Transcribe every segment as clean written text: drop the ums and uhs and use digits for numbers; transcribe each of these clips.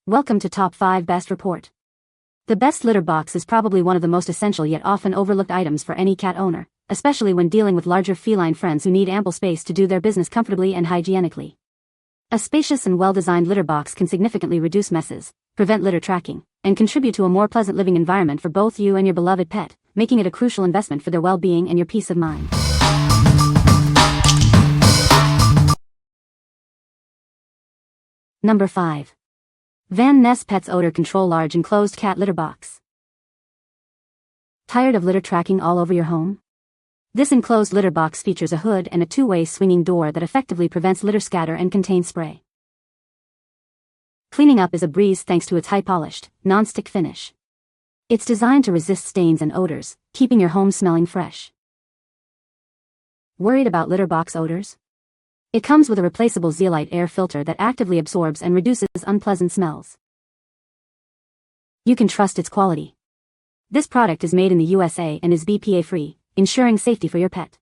Welcome to Top 5 Best Report. The best litter box is probably one of the most essential yet often overlooked items for any cat owner, especially when dealing with larger feline friends who need ample space to do their business comfortably and hygienically. A spacious and well-designed litter box can significantly reduce messes, prevent litter tracking, and contribute to a more pleasant living environment for both you and your beloved pet, making it a crucial investment for their well-being and your peace of mind. Number 5. Van Ness Pets Odor Control Large Enclosed Cat Litter Box. Tired of litter tracking all over your home? This enclosed litter box features a hood and a two-way swinging door that effectively prevents litter scatter and contains spray. Cleaning up is a breeze thanks to its high-polished, non-stick finish. It's designed to resist stains and odors, keeping your home smelling fresh. Worried about litter box odors? It comes with a replaceable zeolite air filter that actively absorbs and reduces unpleasant smells. You can trust its quality. This product is made in the USA and is BPA-free, ensuring safety for your pet.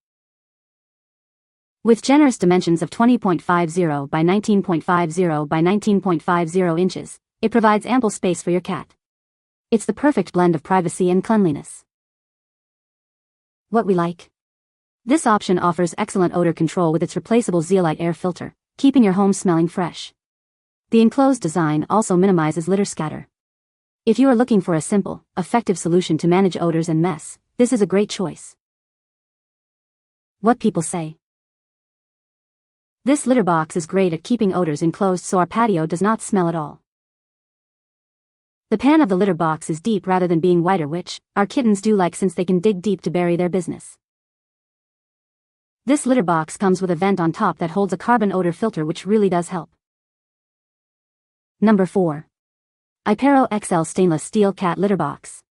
With generous dimensions of 20.50 by 19.50 by 19.50 inches, it provides ample space for your cat. It's the perfect blend of privacy and cleanliness. What we like? This option offers excellent odor control with its replaceable zeolite air filter, keeping your home smelling fresh. The enclosed design also minimizes litter scatter. If you are looking for a simple, effective solution to manage odors and mess, this is a great choice. What people say. This litter box is great at keeping odors enclosed so our patio does not smell at all. The pan of the litter box is deep rather than being wider, which our kittens do like since they can dig deep to bury their business. This litter box comes with a vent on top that holds a carbon odor filter, which really does help. Number 4. AIPERRO XL Stainless Steel Cat Litter Box.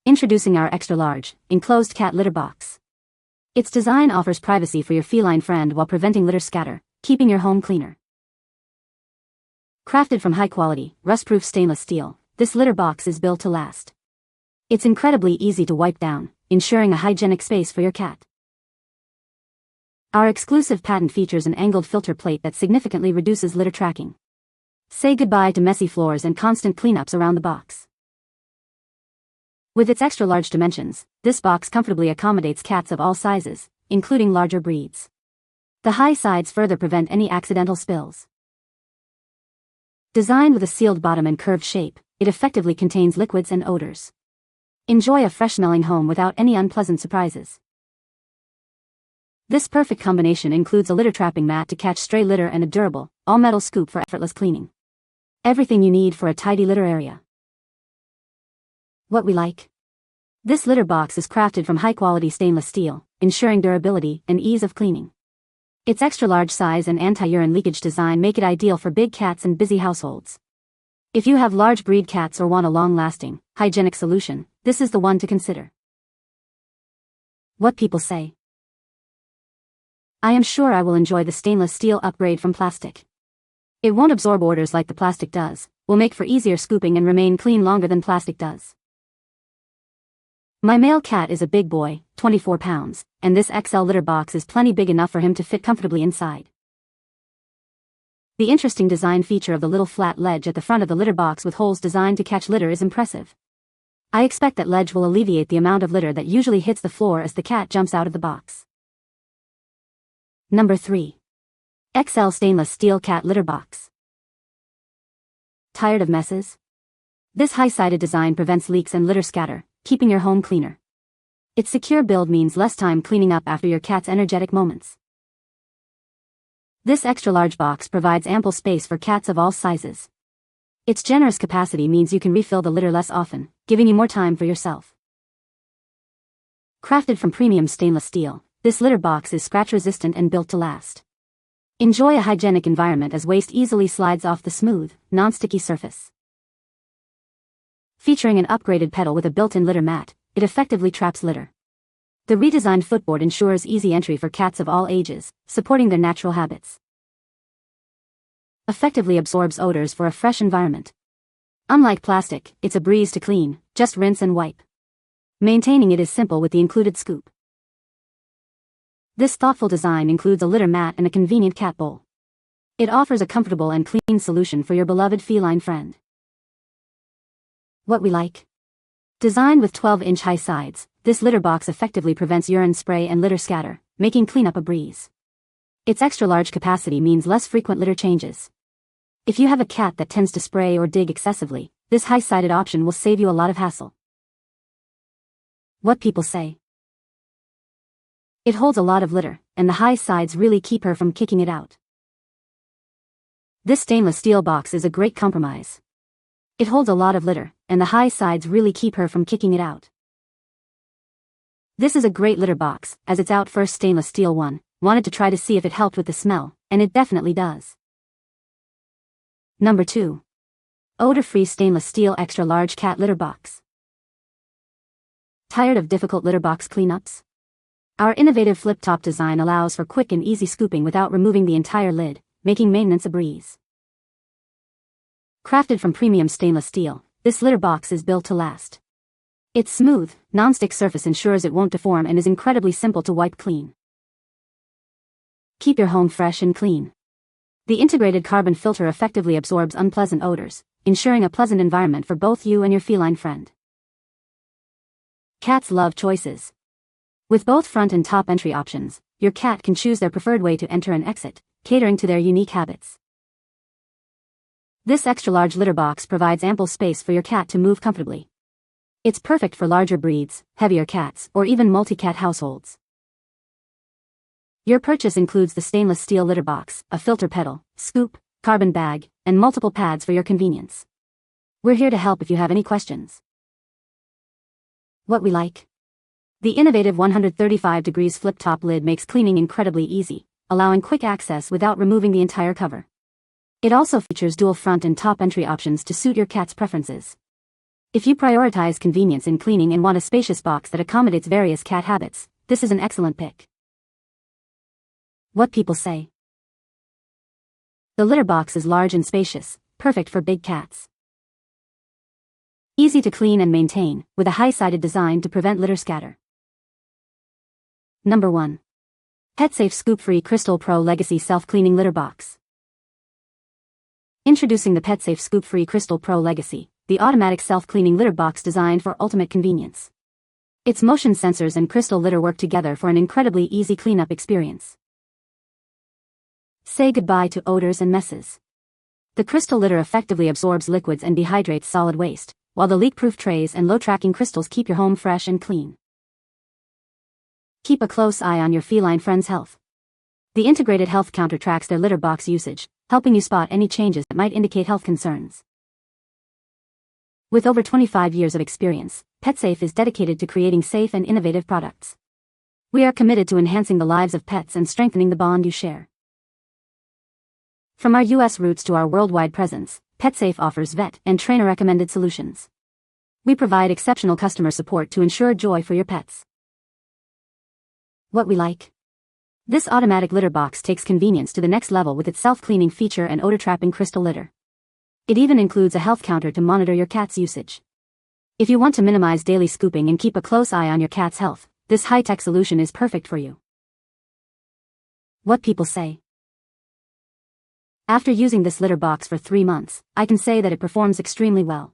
Introducing our extra-large, enclosed cat litter box. Its design offers privacy for your feline friend while preventing litter scatter, keeping your home cleaner. Crafted from high-quality, rust-proof stainless steel, this litter box is built to last. It's incredibly easy to wipe down, ensuring a hygienic space for your cat. Our exclusive patent features an angled filter plate that significantly reduces litter tracking. Say goodbye to messy floors and constant cleanups around the box. With its extra-large dimensions, this box comfortably accommodates cats of all sizes, including larger breeds. The high sides further prevent any accidental spills. Designed with a sealed bottom and curved shape, it effectively contains liquids and odors. Enjoy a fresh-smelling home without any unpleasant surprises. This perfect combination includes a litter trapping mat to catch stray litter and a durable, all-metal scoop for effortless cleaning. Everything you need for a tidy litter area. What we like? This litter box is crafted from high-quality stainless steel, ensuring durability and ease of cleaning. Its extra-large size and anti-urine leakage design make it ideal for big cats and busy households. If you have large breed cats or want a long-lasting, hygienic solution, this is the one to consider. What people say. I am sure I will enjoy the stainless steel upgrade from plastic. It won't absorb odors like the plastic does, will make for easier scooping and remain clean longer than plastic does. My male cat is a big boy, 24 pounds, and this XL litter box is plenty big enough for him to fit comfortably inside. The interesting design feature of the little flat ledge at the front of the litter box with holes designed to catch litter is impressive. I expect that ledge will alleviate the amount of litter that usually hits the floor as the cat jumps out of the box. Number 3. XL Stainless Steel Cat Litter Box. Tired of messes? This high-sided design prevents leaks and litter scatter, keeping your home cleaner. Its secure build means less time cleaning up after your cat's energetic moments. This extra-large box provides ample space for cats of all sizes. Its generous capacity means you can refill the litter less often, giving you more time for yourself. Crafted from premium stainless steel, this litter box is scratch-resistant and built to last. Enjoy a hygienic environment as waste easily slides off the smooth, non-sticky surface. Featuring an upgraded pedal with a built-in litter mat, it effectively traps litter. The redesigned footboard ensures easy entry for cats of all ages, supporting their natural habits. Effectively absorbs odors for a fresh environment. Unlike plastic, it's a breeze to clean, just rinse and wipe. Maintaining it is simple with the included scoop. This thoughtful design includes a litter mat and a convenient cat bowl. It offers a comfortable and clean solution for your beloved feline friend. What we like. Designed with 12-inch high sides, this litter box effectively prevents urine spray and litter scatter, making cleanup a breeze. Its extra-large capacity means less frequent litter changes. If you have a cat that tends to spray or dig excessively, this high-sided option will save you a lot of hassle. What people say. It holds a lot of litter, and the high sides really keep her from kicking it out. This stainless steel box is a great compromise. It holds a lot of litter, and the high sides really keep her from kicking it out. This is a great litter box, as it's out first stainless steel one. Wanted to try to see if it helped with the smell, and it definitely does. Number 2. Odor-Free Stainless Steel Extra Large Cat Litter Box. Tired of difficult litter box cleanups? Our innovative flip-top design allows for quick and easy scooping without removing the entire lid, making maintenance a breeze. Crafted from premium stainless steel, this litter box is built to last. Its smooth, non-stick surface ensures it won't deform and is incredibly simple to wipe clean. Keep your home fresh and clean. The integrated carbon filter effectively absorbs unpleasant odors, ensuring a pleasant environment for both you and your feline friend. Cats love choices. With both front and top entry options, your cat can choose their preferred way to enter and exit, catering to their unique habits. This extra-large litter box provides ample space for your cat to move comfortably. It's perfect for larger breeds, heavier cats, or even multi-cat households. Your purchase includes the stainless steel litter box, a filter pedal, scoop, carbon bag, and multiple pads for your convenience. We're here to help if you have any questions. What we like. The innovative 135 degrees flip-top lid makes cleaning incredibly easy, allowing quick access without removing the entire cover. It also features dual front and top entry options to suit your cat's preferences. If you prioritize convenience in cleaning and want a spacious box that accommodates various cat habits, this is an excellent pick. What people say. The litter box is large and spacious, perfect for big cats. Easy to clean and maintain, with a high-sided design to prevent litter scatter. Number 1. PetSafe ScoopFree Crystal Pro Legacy Self-Cleaning Litter Box. Introducing the PetSafe ScoopFree Crystal Pro Legacy, the automatic self-cleaning litter box designed for ultimate convenience. Its motion sensors and crystal litter work together for an incredibly easy cleanup experience. Say goodbye to odors and messes. The crystal litter effectively absorbs liquids and dehydrates solid waste, while the leak-proof trays and low-tracking crystals keep your home fresh and clean. Keep a close eye on your feline friend's health. The integrated health counter tracks their litter box usage, helping you spot any changes that might indicate health concerns. With over 25 years of experience, PetSafe is dedicated to creating safe and innovative products. We are committed to enhancing the lives of pets and strengthening the bond you share. From our U.S. roots to our worldwide presence, PetSafe offers vet and trainer-recommended solutions. We provide exceptional customer support to ensure joy for your pets. What we like. This automatic litter box takes convenience to the next level with its self-cleaning feature and odor-trapping crystal litter. It even includes a health counter to monitor your cat's usage. If you want to minimize daily scooping and keep a close eye on your cat's health, this high-tech solution is perfect for you. What people say. After using this litter box for 3 months, I can say that it performs extremely well.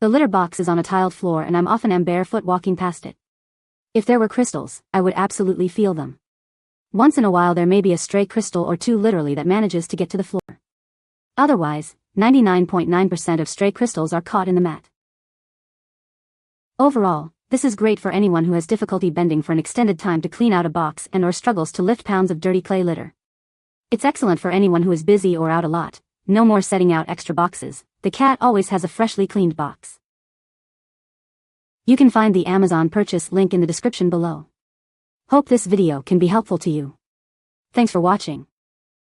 The litter box is on a tiled floor and I'm often barefoot walking past it. If there were crystals, I would absolutely feel them. Once in a while there may be a stray crystal or two literally that manages to get to the floor. Otherwise, 99.9% of stray crystals are caught in the mat. Overall, this is great for anyone who has difficulty bending for an extended time to clean out a box and or struggles to lift pounds of dirty clay litter. It's excellent for anyone who is busy or out a lot. No more setting out extra boxes. The cat always has a freshly cleaned box. You can find the Amazon purchase link in the description below. Hope this video can be helpful to you. Thanks for watching.